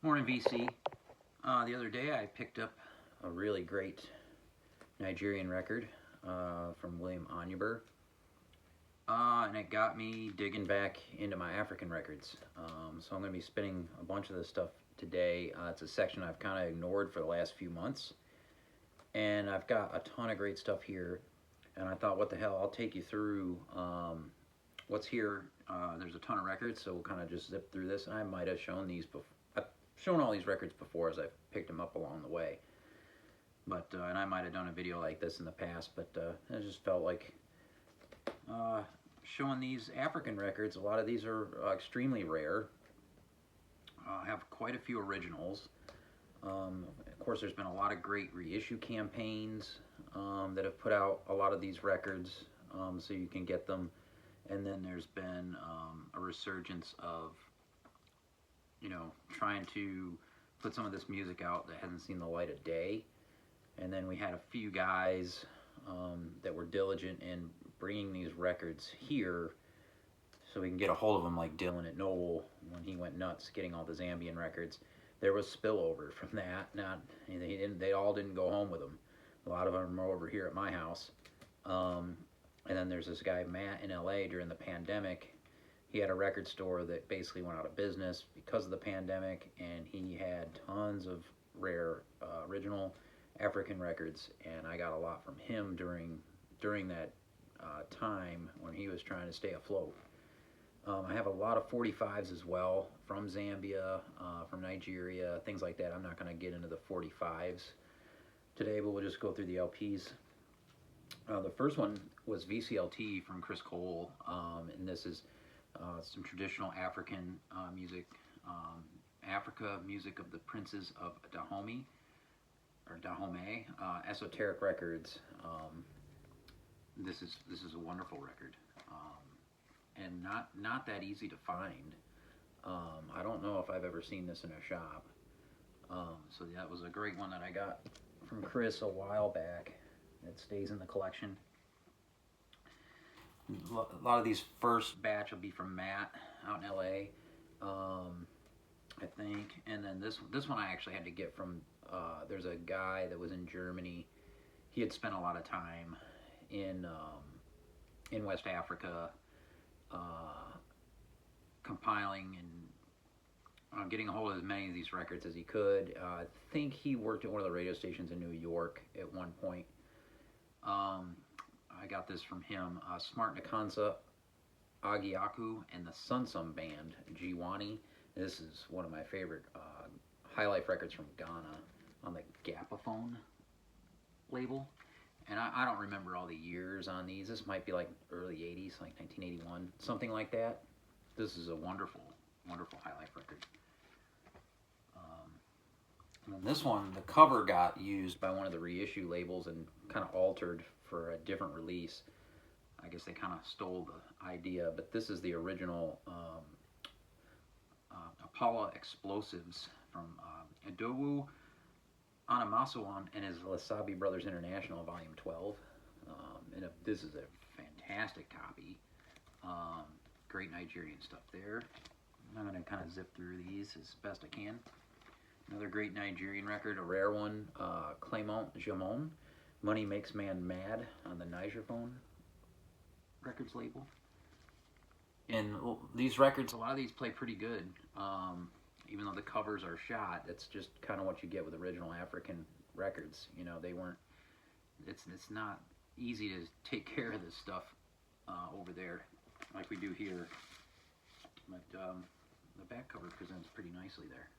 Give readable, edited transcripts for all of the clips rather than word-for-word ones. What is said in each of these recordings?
Morning, VC. The other day I picked up a really great Nigerian record from William Onyeabor, and it got me digging back into my African records. So I'm going to be spinning a bunch of this stuff today. It's a section I've kind of ignored for the last few months, and I've got a ton of great stuff here. And I thought, what the hell, I'll take you through what's here. There's a ton of records, so we'll kind of just zip through this. And I might have shown these before. I've shown all these records before as I've picked them up along the way. But and I might have done a video like this in the past, but I just felt like showing these African records. A lot of these are extremely rare. I have quite a few originals. Of course, there's been a lot of great reissue campaigns that have put out a lot of these records, so you can get them. And then there's been a resurgence of, trying to put some of this music out that hasn't seen the light of day. And then we had a few guys that were diligent in bringing these records here so we can get a hold of them, like Dylan at Noble when he went nuts getting all the Zambian records. There was spillover from that. They all didn't go home with them. A lot of them are over here at my house. And then there's this guy, Matt, in LA during the pandemic. He had a record store that basically went out of business because of the pandemic, and he had tons of rare original African records, and I got a lot from him during that time when he was trying to stay afloat. I have a lot of 45s as well from Zambia, from Nigeria, things like that. I'm not going to get into the 45s today, but we'll just go through the LPs. The first one was VCLT from Chris Cole, and this is some traditional African music, Africa music of the Princes of Dahomey, or Dahomey, Esoteric Records. This is a wonderful record, and not that easy to find. I don't know if I've ever seen this in a shop. So that was a great one that I got from Chris a while back. It stays in the collection. A lot of these first batch will be from Matt out in LA, I think. And then this one I actually had to get from, there's a guy that was in Germany. He had spent a lot of time in West Africa, compiling and getting a hold of as many of these records as he could. I think he worked at one of the radio stations in New York at one point. I got this from him. Smart Nakansa, Agiaku, and the Sunsum Band, Jiwani. This is one of my favorite high life records from Ghana on the Gapaphone label. And I don't remember all the years on these. This might be like early 80s, like 1981, something like that. This is a wonderful, wonderful high life record. And then this one, the cover got used by one of the reissue labels and kind of altered for a different release. I guess they kind of stole the idea, but this is the original Apollo Explosives from Edowu Anamasawan and his Lasabi Brothers International, Volume 12. This is a fantastic copy. Great Nigerian stuff there. I'm going to kind of zip through these as best I can. Another great Nigerian record, a rare one, Clément Jamon, Money Makes Man Mad on the Nigerphone Records label. And these records, a lot of these play pretty good, even though the covers are shot. That's just kind of what you get with original African records. They weren't, it's not easy to take care of this stuff over there like we do here. But the back cover presents pretty nicely there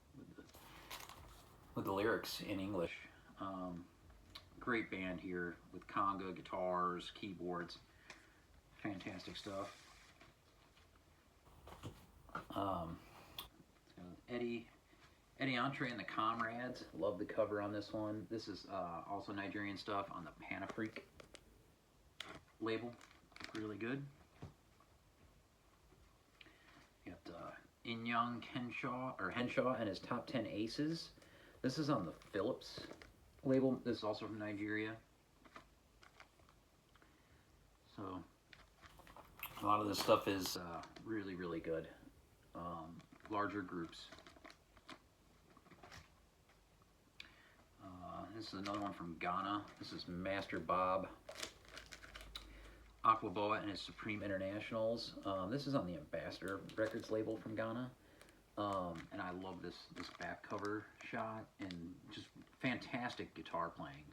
with the lyrics in English. Great band here with conga, guitars, keyboards, fantastic stuff. Eddie Entre and the Comrades, love the cover on this one. This is also Nigerian stuff on the Panafrique label, really good. You got Inyang Henshaw and his Top 10 Aces. This is on the Philips label. This is also from Nigeria. So a lot of this stuff is really, really good. Larger groups. This is another one from Ghana. This is Master Bob Aquaboa and his Supreme Internationals. This is on the Ambassador Records label from Ghana. And I love this back cover shot and just fantastic guitar playing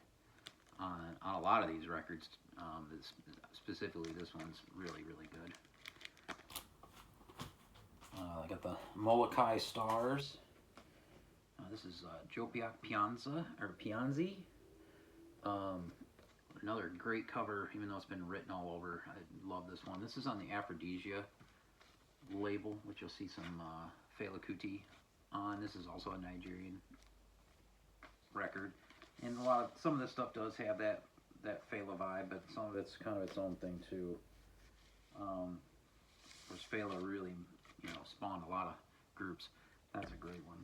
on a lot of these records. Specifically, this one's really, really good. I got the Molokai Stars. This is Jopiak Pianzi. Another great cover, even though it's been written all over. I love this one. This is on the Aphrodisia label, which you'll see some Fela Kuti on. This is also a Nigerian record, and some of this stuff does have that Fela vibe, but some of it's kind of its own thing too. Of course, Fela really, spawned a lot of groups. That's a great one.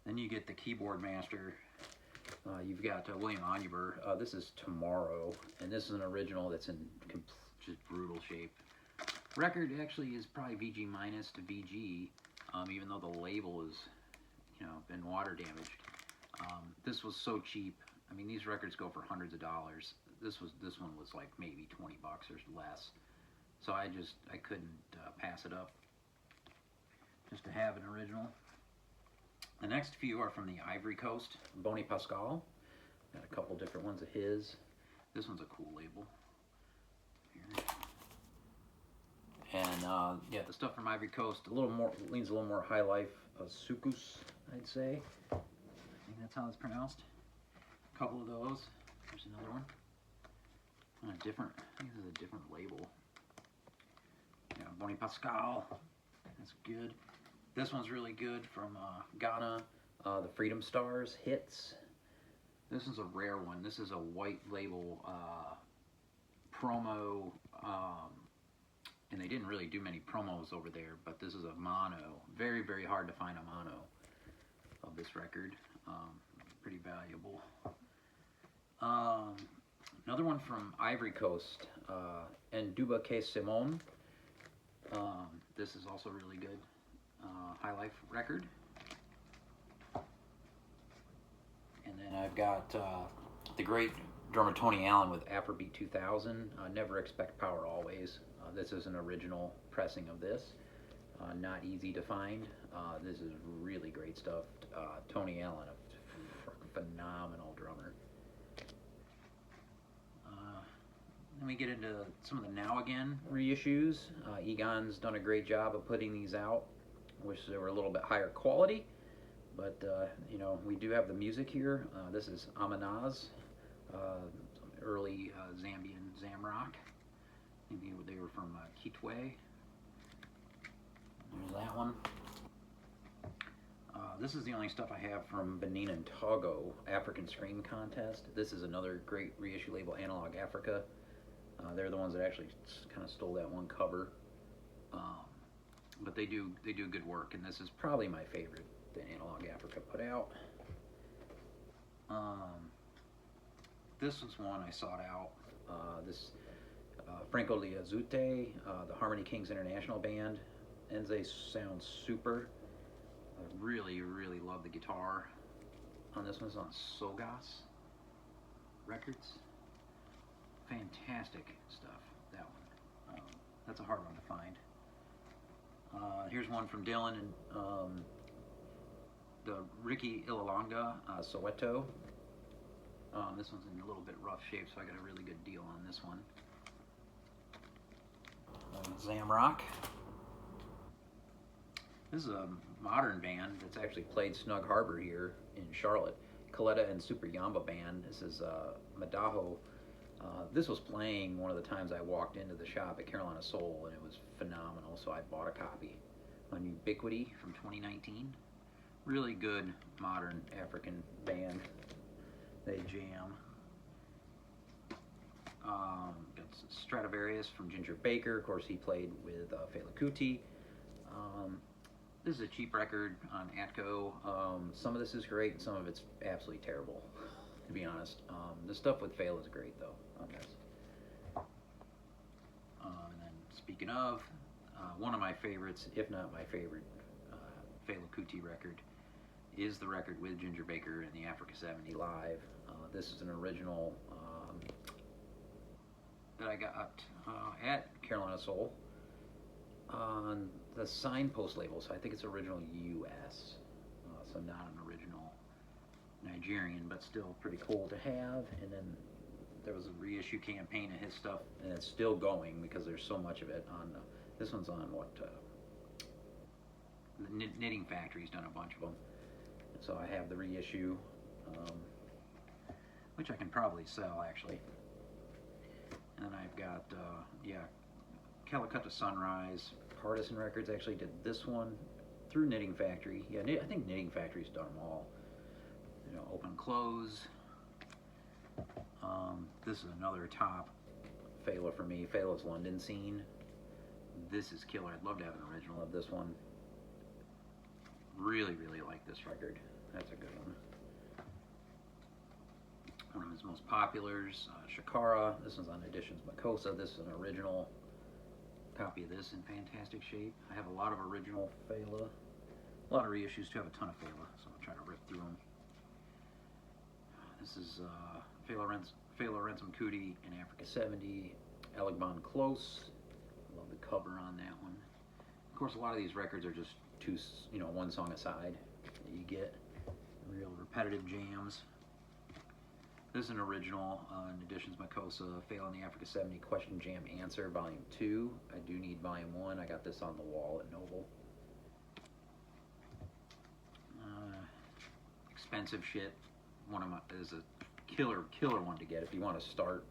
Then you get the keyboard master. You've got William Onyeber. This is Tomorrow, and this is an original that's in just brutal shape. Record actually is probably VG minus to VG, even though the label is, been water damaged. This was so cheap. I mean, these records go for hundreds of dollars. This one was like maybe 20 bucks or less. So I couldn't pass it up just to have an original. The next few are from the Ivory Coast, Boni Pascal. Got a couple different ones of his. This one's a cool label. Here. And yeah, the stuff from Ivory Coast leans a little more high life, Sukus, I'd say. I think that's how it's pronounced. A couple of those. There's another one. I think this is a different label. Yeah, Boni Pascal. That's good. This one's really good from Ghana. The Freedom Stars Hits. This is a rare one. This is a white label promo, and they didn't really do many promos over there, but this is a mono. Very, very hard to find a mono of this record. Pretty valuable. Another one from Ivory Coast, Nduba K. Simon. This is also really good. High Life record. And then I've got the great drummer Tony Allen with Afrobeat 2000, Never Expect Power Always. This is an original pressing of this. Not easy to find. This is really great stuff. Tony Allen, a phenomenal drummer. Then we get into some of the Now Again reissues. Egon's done a great job of putting these out. Wish they were a little bit higher quality, but we do have the music here. This is Amanaz, early Zambian Zamrock. Maybe they were from Kitwe. There's that one. This is the only stuff I have from Benin and Togo, African Scream Contest. This is another great reissue label, Analog Africa. They're the ones that actually kind of stole that one cover. But they do good work, and this is probably my favorite that Analog Africa put out. This was one I sought out. This Franco Liazute, the Harmony Kings International Band. Enze sounds super. I really, really love the guitar on this one. It's on Sogas Records. Fantastic stuff, that one. That's a hard one to find. Here's one from Dylan and the Ricky Illalonga, Soweto. This one's in a little bit rough shape, so I got a really good deal on this one. Zamrock. This is a modern band that's actually played Snug Harbor here in Charlotte. Coletta and Super Yamba Band. This is Madaho. This was playing one of the times I walked into the shop at Carolina Soul, and it was phenomenal, so I bought a copy on Ubiquity from 2019. Really good modern African band. They jam. Got Stradivarius from Ginger Baker. Of course, he played with Fela Kuti. This is a cheap record on Atco. Some of this is great, and some of it's absolutely terrible, to be honest. The stuff with Fela is great, though, on this. And then, speaking of, one of my favorites, if not my favorite, Fela Kuti record is the record with Ginger Baker and the Africa 70 live. This is an original that I got at Carolina Soul on the Signpost label, so I think it's original US, so not an original Nigerian, but still pretty cool to have. And then there was a reissue campaign of his stuff, and it's still going because there's so much of it on this one's on what the Knitting Factory's done a bunch of them, so I have the reissue, which I can probably sell actually. And then I've got Calcutta Sunrise. Partisan Records actually did this one through Knitting Factory. Yeah, I think Knitting Factory's done them all. You know, Open Close. This is another top Fela for me. Fela's London Scene. This is killer. I'd love to have an original of this one. Really, really like this record. That's a good one. One of his most populars, Shakara. This one's on Editions Makosa. This is an original copy of this in fantastic shape. I have a lot of original Fela. A lot of reissues too. I have a ton of Fela, so I'll try to rip through them. This is Fela Ransom Kuti in Africa 70, Elegbon Close. I love the cover on that one. Of course, a lot of these records are just one song aside that you get. Real repetitive jams. This is an original in Editions Makosa, Fela in the Africa 70 Question Jam Answer, Volume 2. I do need Volume 1. I got this on the wall at Noble. Expensive Shit. Is a killer one to get if you want to start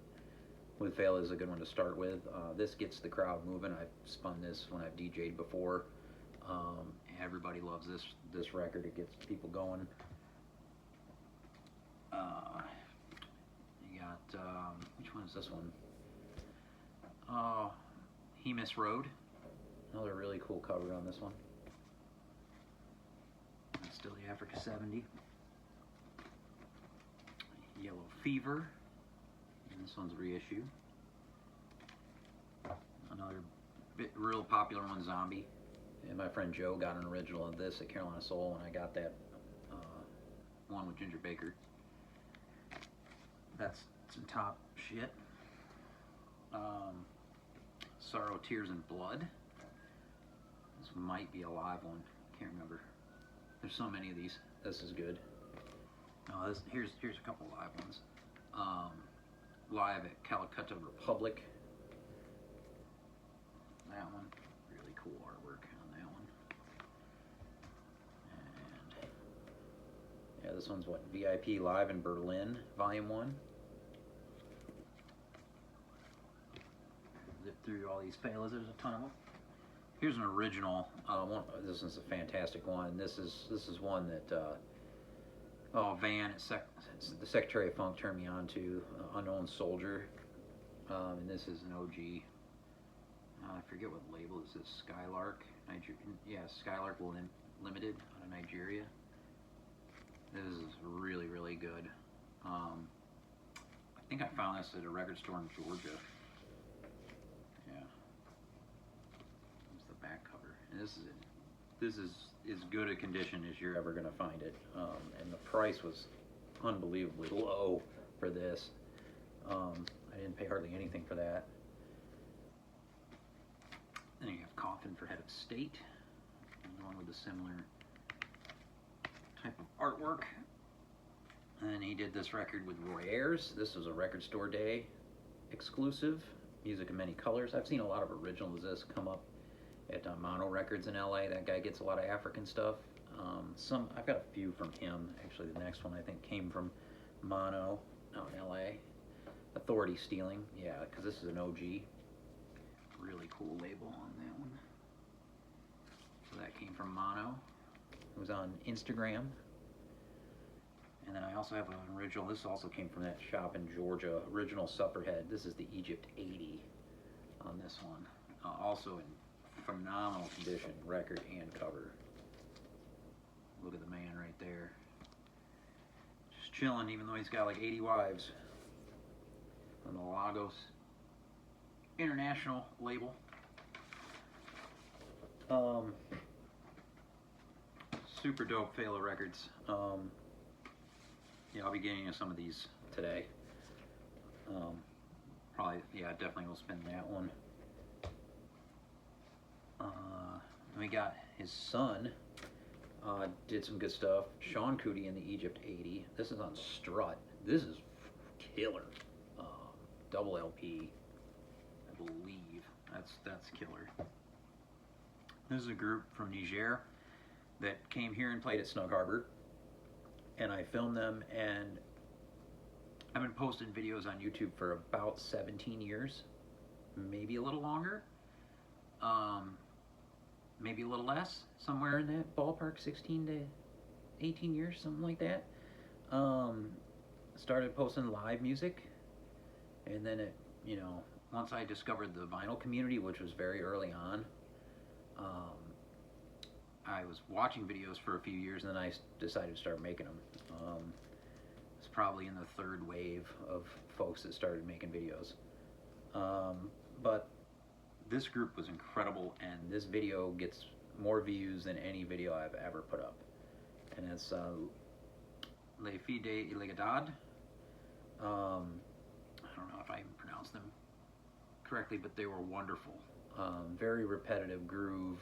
with Fela. Is a good one to start with. This gets the crowd moving. I've spun this when I've DJ'd before. Everybody loves this record. It gets people going. You got which one is this one? Hemis Road. Another really cool cover on this one. It's still the Africa 70. Yellow Fever, and this one's reissue. Another real popular one, Zombie. And my friend Joe got an original of this at Carolina Soul, and I got that one with Ginger Baker. That's some top shit. Sorrow, Tears, and Blood. This might be a live one. Can't remember. There's so many of these. This is good. Here's a couple live ones. Live at Calcutta Republic. That one, really cool artwork on that one. And yeah, this one's what, VIP Live in Berlin, Volume 1. Zip through all these Felas. There's a ton of them. Here's an original one. This is a fantastic one. This is one that. Van, the Secretary of Funk turned me on to, Unknown Soldier, and this is an OG, I forget what label is this, Skylark, Skylark Limited out of Nigeria. This is really, really good. I think I found this at a record store in Georgia. Yeah. Here's the back cover, and this is as good a condition as you're ever going to find it, and the price was unbelievably low for this. I didn't pay hardly anything for that. Then you have Coffin for Head of State, one with a similar type of artwork. And then he did this record with Roy Ayers. This was a Record Store Day exclusive, Music in Many Colors. I've seen a lot of originals of this come up at Mono Records in LA. That guy gets a lot of African stuff. I've got a few from him. Actually, the next one I think came from Mono out in LA. Authority Stealing, yeah, because this is an OG. Really cool label on that one. So that came from Mono. It was on Instagram. And then I also have an original. This also came from that shop in Georgia. Original Supperhead. This is the Egypt 80 on this one. Also in phenomenal condition, record and cover. Look at the man right there. Just chilling, even though he's got like 80 wives. On the Lagos International label. super dope Phala records. Yeah, I'll be getting into some of these today. Probably, yeah, definitely will spin that one. We got his son, did some good stuff. Sean Cootie in the Egypt 80. This is on Strut. This is killer. Double LP, I believe. That's killer. This is a group from Niger that came here and played at Snug Harbor, and I filmed them, and I've been posting videos on YouTube for about 17 years, maybe a little longer, maybe a little less, somewhere in that ballpark, 16 to 18 years, something like that. Started posting live music, and then it, once I discovered the vinyl community, which was very early on, I was watching videos for a few years, and then I decided to start making them. It's probably in the third wave of folks that started making videos. But this group was incredible, and this video gets more views than any video I've ever put up. And it's Les Filles de Illighadad. I don't know if I pronounced them correctly, but they were wonderful. Very repetitive groove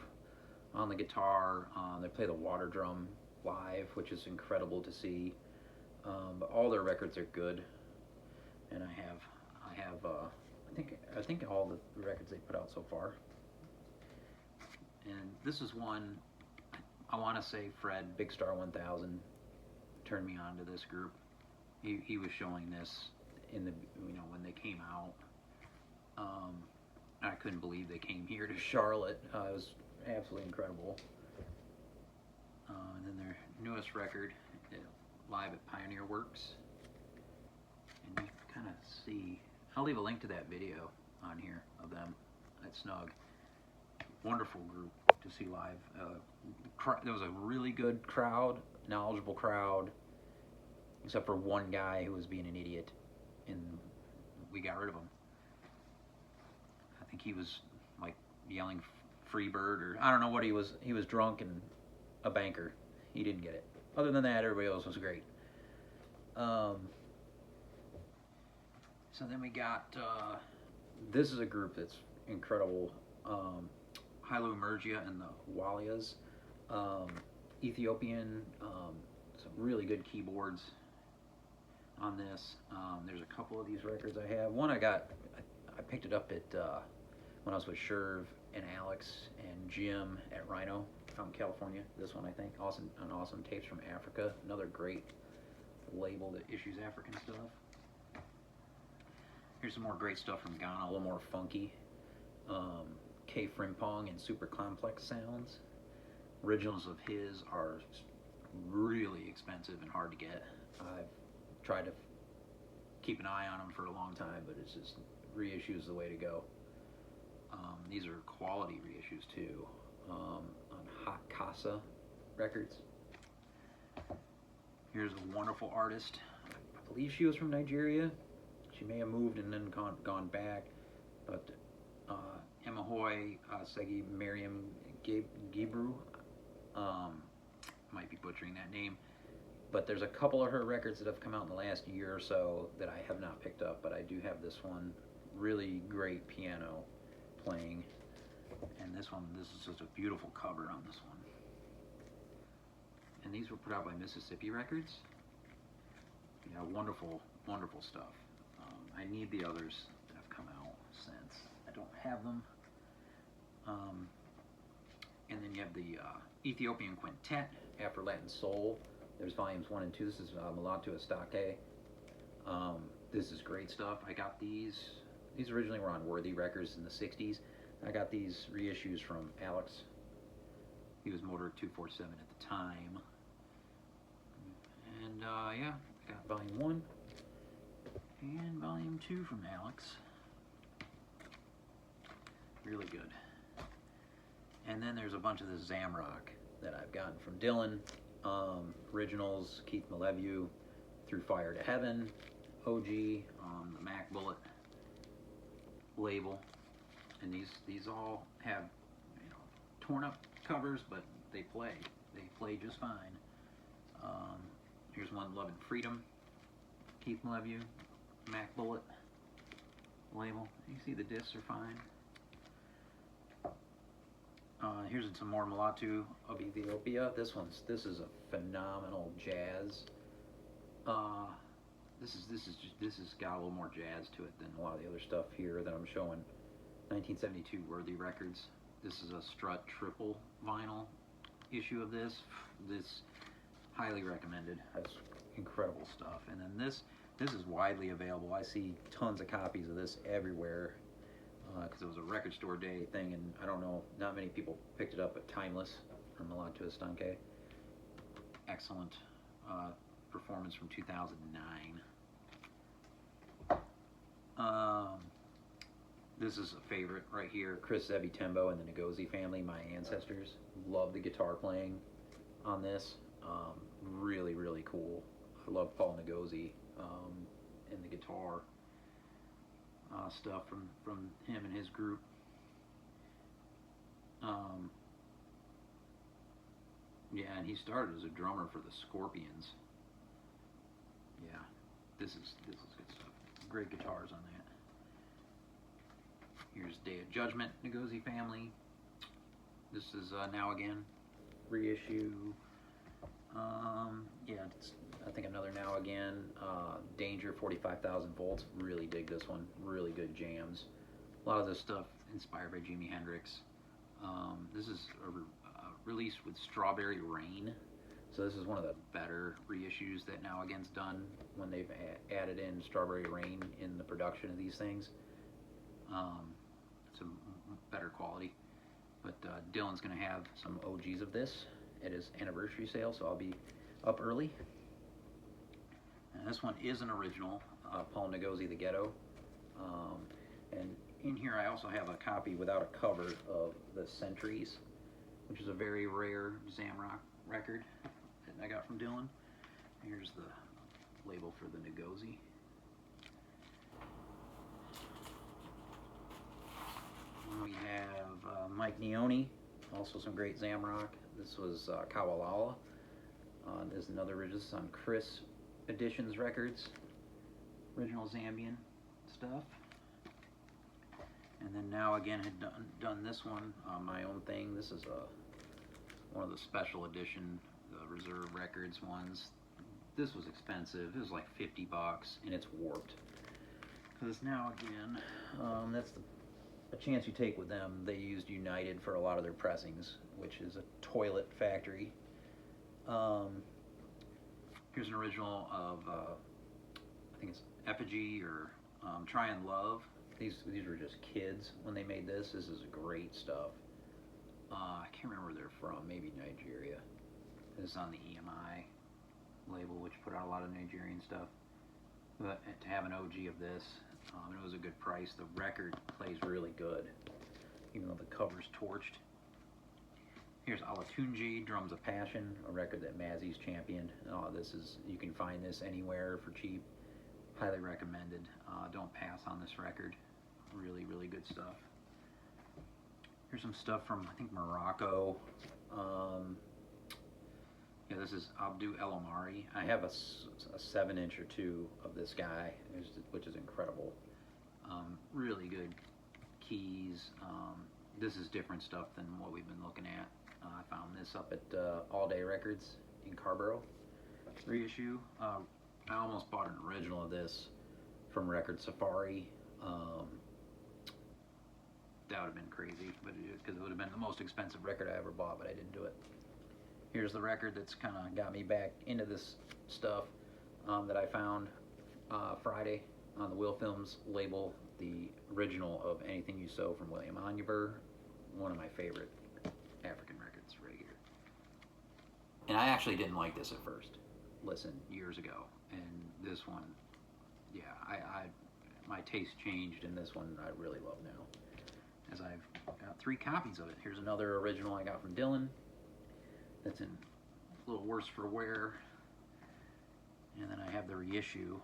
on the guitar. They play the water drum live, which is incredible to see. But all their records are good, and I think all the records they put out so far. And this is one, I want to say Fred, Big Star 1000, turned me on to this group. He was showing this in the, when they came out. I couldn't believe they came here to Charlotte. It was absolutely incredible. And then their newest record, live at Pioneer Works. And you kind of see, I'll leave a link to that video on here of them at Snug. Wonderful group to see live. There was a really good crowd, knowledgeable crowd, except for one guy who was being an idiot, and we got rid of him. I think he was like yelling "free bird" or I don't know what he was. He was drunk and a banker. He didn't get it. Other than that, everybody else was great. So then we got, this is a group that's incredible. Hilo Emergia and the Walias. Ethiopian, some really good keyboards on this. There's a couple of these records I have. One I picked it up at, when I was with Sherv and Alex and Jim at Rhino out in California. This one, I think, awesome tapes from Africa. Another great label that issues African stuff. Here's some more great stuff from Ghana, a little more funky. K Frimpong and Super Complex Sounds. Originals of his are really expensive and hard to get. I've tried to keep an eye on them for a long time, but it's just reissues the way to go. These are quality reissues too, on Hot Casa Records. Here's a wonderful artist. I believe she was from Nigeria. She may have moved and then gone back, but Emahoy Segi Miriam Gibru, might be butchering that name, but there's a couple of her records that have come out in the last year or so that I have not picked up, but I do have this one. Really great piano playing, and this is just a beautiful cover on this one. And these were put out by Mississippi Records. Yeah, wonderful stuff. I need the others that have come out since. I don't have them. And then you have the Ethiopian Quintet, After Latin Soul. There's volumes 1 and 2. This is Mulatu Estate. This is great stuff. I got these. These originally were on Worthy Records in the 60s. I got these reissues from Alex. He was Motor 247 at the time. And yeah, got volume 1 and volume 2 from Alex. Really good. And then there's a bunch of the Zamrock that I've gotten from Dylan. Originals, Keith Malevu, Through Fire to Heaven, OG, the Mac Bullet label. And these all have, torn up covers, but they play. They play just fine. Here's one, Love and Freedom, Keith Melevieux, Mac Bullet label. You see the discs are fine. Here's some more Mulatu of Ethiopia. This is a phenomenal jazz. This has got a little more jazz to it than a lot of the other stuff here that I'm showing. 1972 Worthy Records. This is a Strut triple vinyl issue of this. This highly recommended. That's incredible stuff. And then this is widely available. I see tons of copies of this everywhere because it was a record store day thing, and I don't know, not many people picked it up, but Timeless from Mulatu Estanque. Excellent performance from 2009. This is a favorite right here, Chris Zebi-Tembo and the Ngozi Family, My Ancestors. Love the guitar playing on this. Really, really cool. I love Paul Ngozi and the guitar stuff from him and his group. Yeah, and he started as a drummer for the Scorpions. Yeah, this is good stuff. Great guitars on that. Here's Day of Judgment, Ngozi Family. This is Now Again reissue. Yeah, it's, I think another Now Again. Danger, 45,000 volts. Really dig this one. Really good jams. A lot of this stuff inspired by Jimi Hendrix. This is a release with Strawberry Rain. So this is one of the better reissues that Now Again's done when they've added in Strawberry Rain in the production of these things. It's a better quality. But Dylan's going to have some OGs of this at his anniversary sale, so I'll be up early. And this one is an original, Paul Ngozi, The Ghetto. And in here I also have a copy without a cover of The Centuries, which is a very rare Zamrock record that I got from Dylan. Here's the label for the Ngozi. We have Mike Neone, also some great Zamrock. This was Kawalala. There's another original. This is on Chris Editions Records. Original Zambian stuff. And then Now Again had done this one, My Own Thing. This is one of the special edition, the Reserve Records ones. This was expensive. It was like $50, and it's warped. Because Now Again, that's a chance you take with them. They used United for a lot of their pressings, which is a toilet factory. Here's an original of, I think it's Effigy or Try and Love. These were just kids when they made this. This is great stuff. I can't remember where they're from, maybe Nigeria. This is on the EMI label, which put out a lot of Nigerian stuff. But to have an OG of this, it was a good price. The record plays really good, even though the cover's torched. Here's Alatunji, Drums of Passion, a record that Mazzy's championed. This is, you can find this anywhere for cheap. Highly recommended. Don't pass on this record. Really, really good stuff. Here's some stuff from, I think, Morocco. Yeah, this is Abdou El Omari. I have a 7-inch or 2 of this guy, which is incredible. Really good keys. This is different stuff than what we've been looking at. I found this up at All Day Records in Carborough. Reissue. I almost bought an original of this from Record Safari. That would have been crazy, but because it would have been the most expensive record I ever bought, but I didn't do it. Here's the record that's kind of got me back into this stuff that I found Friday on the Will Films label, the original of Anything You Sow from William Onyever, one of my favorite African records right here. And I actually didn't like this at first, listen, years ago, and this one, yeah, my taste changed, and this one I really love now, as I've got 3 copies of it. Here's another original I got from Dylan that's in a little worse for wear, and then I have the reissue.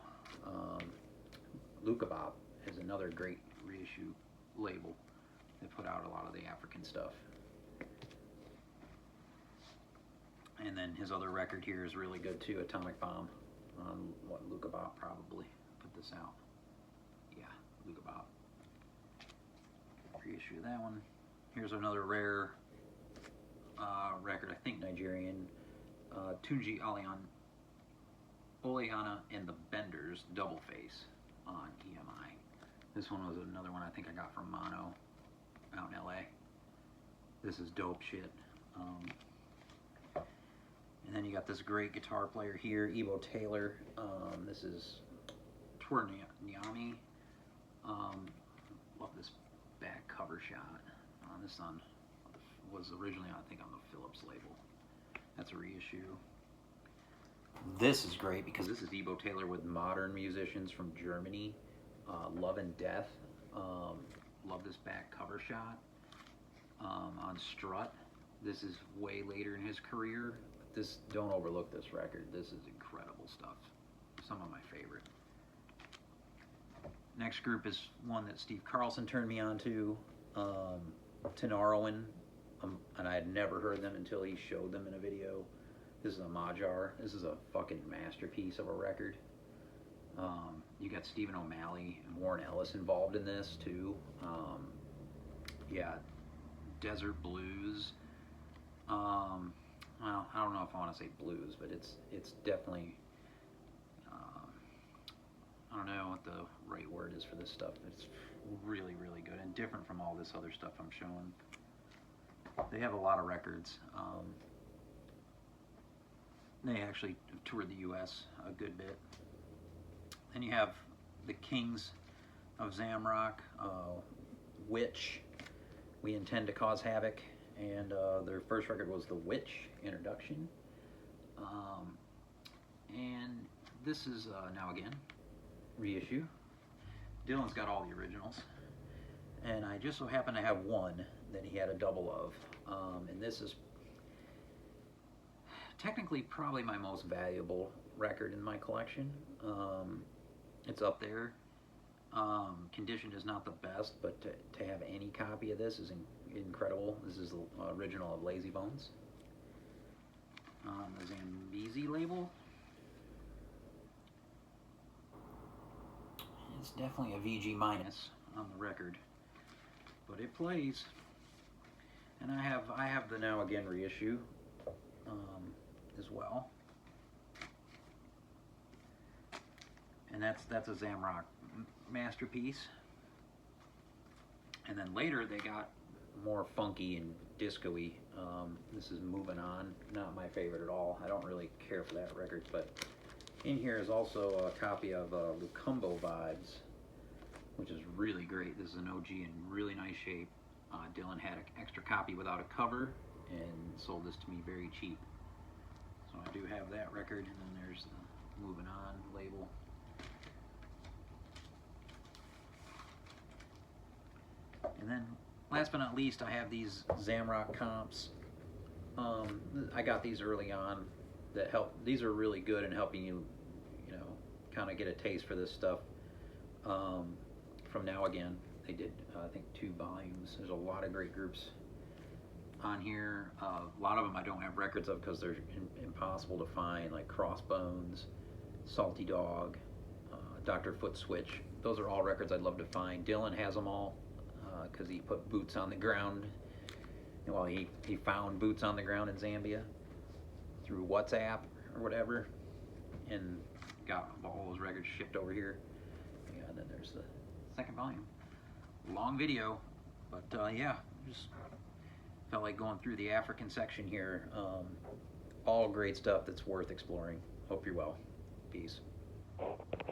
Lukabop is another great reissue label that put out a lot of the African stuff. And then his other record here is really good too, Atomic Bomb. What, Luca Bob probably put this out. Yeah, Luca Bob. Reissue that one. Here's another rare record, I think Nigerian. Tunji Oleana and the Benders, Double Face on EMI. This one was another one I think I got from Mono out in LA. This is dope shit. And then you got this great guitar player here, Ebo Taylor. This is Tour Nyami. Love this back cover shot. This was originally, I think, on the Philips label. That's a reissue. This is great because this is Ebo Taylor with modern musicians from Germany. Love and Death. Love this back cover shot. On Strut. This is way later in his career. Don't overlook this record. This is incredible stuff. Some of my favorite. Next group is one that Steve Carlson turned me on to. Tenarowin. And I had never heard them until he showed them in a video. This is a Magyar. This is a fucking masterpiece of a record. You got Stephen O'Malley and Warren Ellis involved in this too. Yeah, Desert Blues. Well, I don't know if I want to say blues, but it's definitely, I don't know what the right word is for this stuff. It's really, really good and different from all this other stuff I'm showing. They have a lot of records. They actually toured the U.S. a good bit. Then you have the Kings of Zamrock, Witch, We Intend to Cause Havoc, and their first record was The Witch Introduction. And this is Now Again, reissue. Dylan's got all the originals. And I just so happen to have one that he had a double of. And this is technically probably my most valuable record in my collection. It's up there. Condition is not the best, but to have any copy of this is incredible. This is the original of Lazy Bones. The Zambezi label. It's definitely a VG minus on the record, but it plays. And I have the Now Again reissue as well. And that's a Zamrock masterpiece. And then later they got more funky and disco-y. This is Moving On, not my favorite at all. I don't really care for that record, but in here is also a copy of Lucumbo Vibes, which is really great. This is an OG in really nice shape. Dylan had an extra copy without a cover and sold this to me very cheap. So I do have that record, and then there's the Moving On label. And then, last but not least, I have these Zamrock comps. I got these early on that help. These are really good in helping you, kind of get a taste for this stuff. From Now Again, they did, I think, 2 volumes. There's a lot of great groups on here. A lot of them I don't have records of because they're impossible to find, like Crossbones, Salty Dog, Dr. Foot Switch. Those are all records I'd love to find. Dylan has them all because he put boots on the ground. Well, he found boots on the ground in Zambia through WhatsApp or whatever, and got all those records shipped over here. Yeah, and then there's the second volume. Long video, but yeah, just felt like going through the African section here. All great stuff that's worth exploring. Hope you're well. Peace.